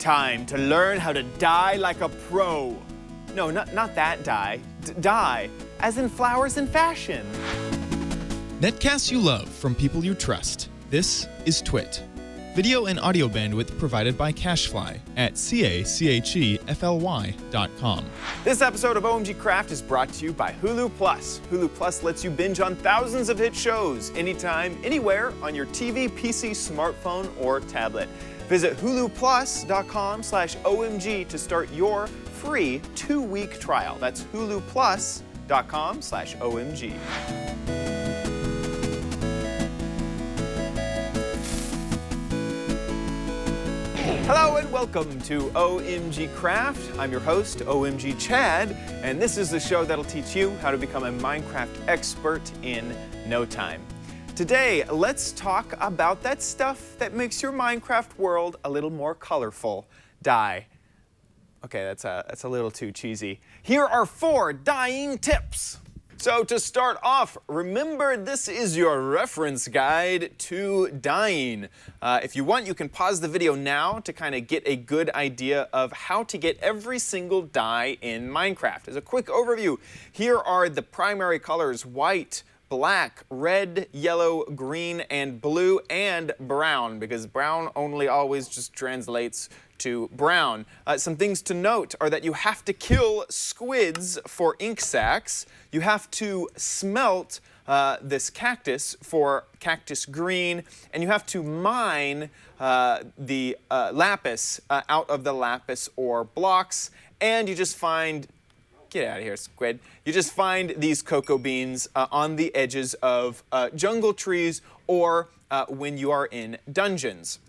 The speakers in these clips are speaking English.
Time to learn how to dye like a pro. No, not that dye. Dye, as in flowers and fashion. Netcasts you love from people you trust. This is Twit. Video and audio bandwidth provided by Cashfly at CACHEFLY.com. This episode of OMGcraft is brought to you by Hulu Plus. Hulu Plus lets you binge on thousands of hit shows anytime, anywhere on your TV, PC, smartphone, or tablet. Visit huluplus.com/OMG to start your free 2-week trial. That's huluplus.com/OMG. Hello and welcome to OMGcraft. I'm your host, OMGchad, and this is the show that'll teach you how to become a Minecraft expert in no time. Today, let's talk about that stuff that makes your Minecraft world a little more colorful. Dye. Okay, that's a little too cheesy. Here are 4 dyeing tips. So to start off, remember this is your reference guide to dyeing. If you want, you can pause the video now to kind of get a good idea of how to get every single dye in Minecraft. As a quick overview, here are the primary colors: white, black, red, yellow, green, and blue, and brown, because brown only always just translates to brown. Some things to note are that you have to kill squids for ink sacs. You have to smelt this cactus for cactus green, and you have to mine the lapis out of the lapis ore blocks, and you just find get out of here, squid. You just find these cocoa beans on the edges of jungle trees or when you are in dungeons.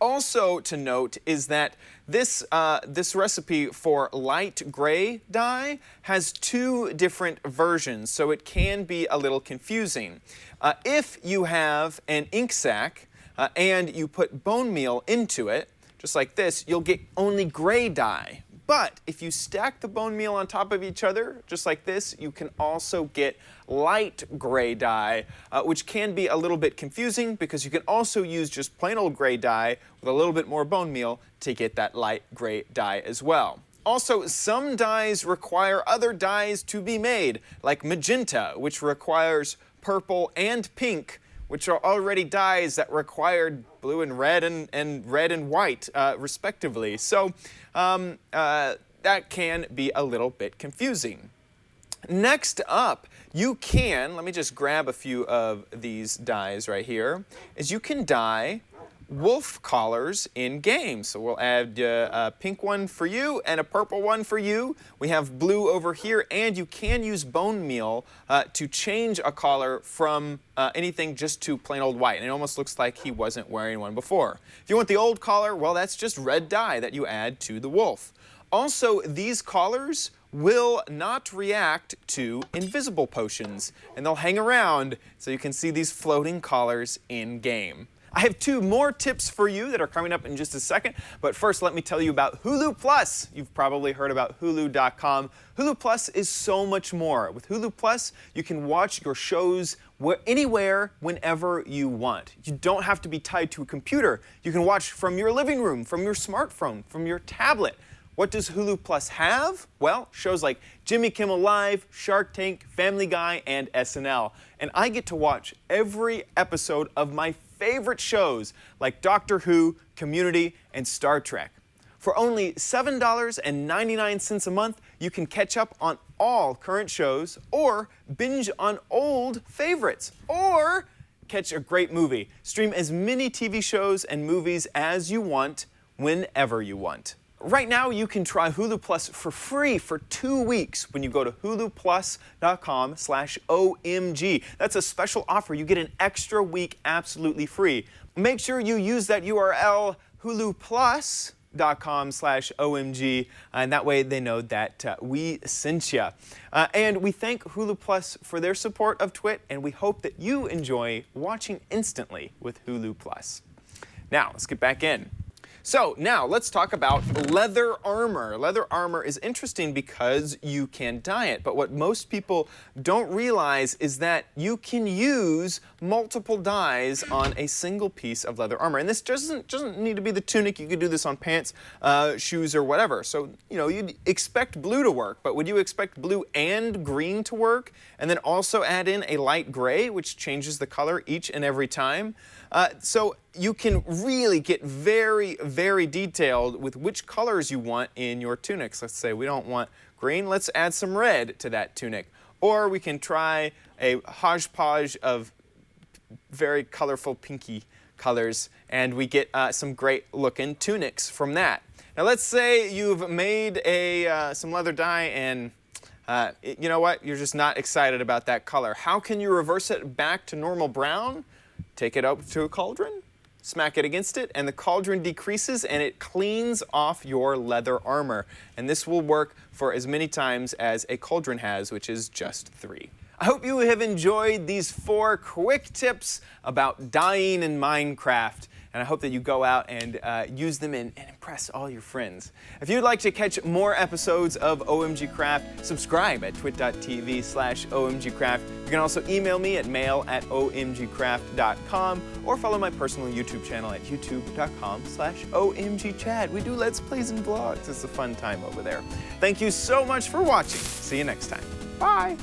Also to note is that this recipe for light gray dye has 2 different versions, so it can be a little confusing. If you have an ink sac and you put bone meal into it, just like this, you'll get only gray dye. But if you stack the bone meal on top of each other, just like this, you can also get light gray dye, which can be a little bit confusing because you can also use just plain old gray dye with a little bit more bone meal to get that light gray dye as well. Also, some dyes require other dyes to be made, like magenta, which requires purple and pink, which are already dyes that required blue and red and red and white, respectively. So that can be a little bit confusing. Next up, you can, let me just grab a few of these dyes right here, is you can dye wolf collars in game. So we'll add a pink one for you and a purple one for you. We have blue over here, and you can use bone meal to change a collar from anything just to plain old white. And it almost looks like he wasn't wearing one before. If you want the old collar, well, that's just red dye that you add to the wolf. Also, these collars will not react to invisible potions, and they'll hang around so you can see these floating collars in game. I have 2 more tips for you that are coming up in just a second, but first let me tell you about Hulu Plus. You've probably heard about Hulu.com. Hulu Plus is so much more. With Hulu Plus, you can watch your shows anywhere, whenever you want. You don't have to be tied to a computer. You can watch from your living room, from your smartphone, from your tablet. What does Hulu Plus have? Well, shows like Jimmy Kimmel Live, Shark Tank, Family Guy, and SNL. And I get to watch every episode of my favorite shows like Doctor Who, Community, and Star Trek. For only $7.99 a month, you can catch up on all current shows, or binge on old favorites, or catch a great movie. Stream as many TV shows and movies as you want, whenever you want. Right now, you can try Hulu Plus for free for 2 weeks when you go to huluplus.com/OMG. That's a special offer. You get an extra week absolutely free. Make sure you use that URL, huluplus.com/OMG, and that way they know that we sent you. And we thank Hulu Plus for their support of Twit, and we hope that you enjoy watching instantly with Hulu Plus. Now, let's get back in. So now let's talk about leather armor. Leather armor is interesting because you can dye it, but what most people don't realize is that you can use multiple dyes on a single piece of leather armor. And this doesn't need to be the tunic. You could do this on pants, shoes, or whatever. So, you know, you'd expect blue to work, but would you expect blue and green to work, and then also add in a light gray, which changes the color each and every time? So you can really get very, very detailed with which colors you want in your tunics. Let's say we don't want green, let's add some red to that tunic. Or we can try a hodgepodge of very colorful pinky colors, and we get some great looking tunics from that. Now let's say you've made some leather dye and you know what, you're just not excited about that color. How can you reverse it back to normal brown? Take it up to a cauldron, smack it against it, and the cauldron decreases and it cleans off your leather armor. And this will work for as many times as a cauldron has, which is just 3. I hope you have enjoyed these 4 quick tips about dyeing in Minecraft. And I hope that you go out and use them and impress all your friends. If you'd like to catch more episodes of OMG Craft, subscribe at twit.tv/OMGcraft. You can also email me at mail@omgcraft.com or follow my personal YouTube channel at youtube.com/OMGchad. We do Let's Plays and vlogs. It's a fun time over there. Thank you so much for watching. See you next time. Bye.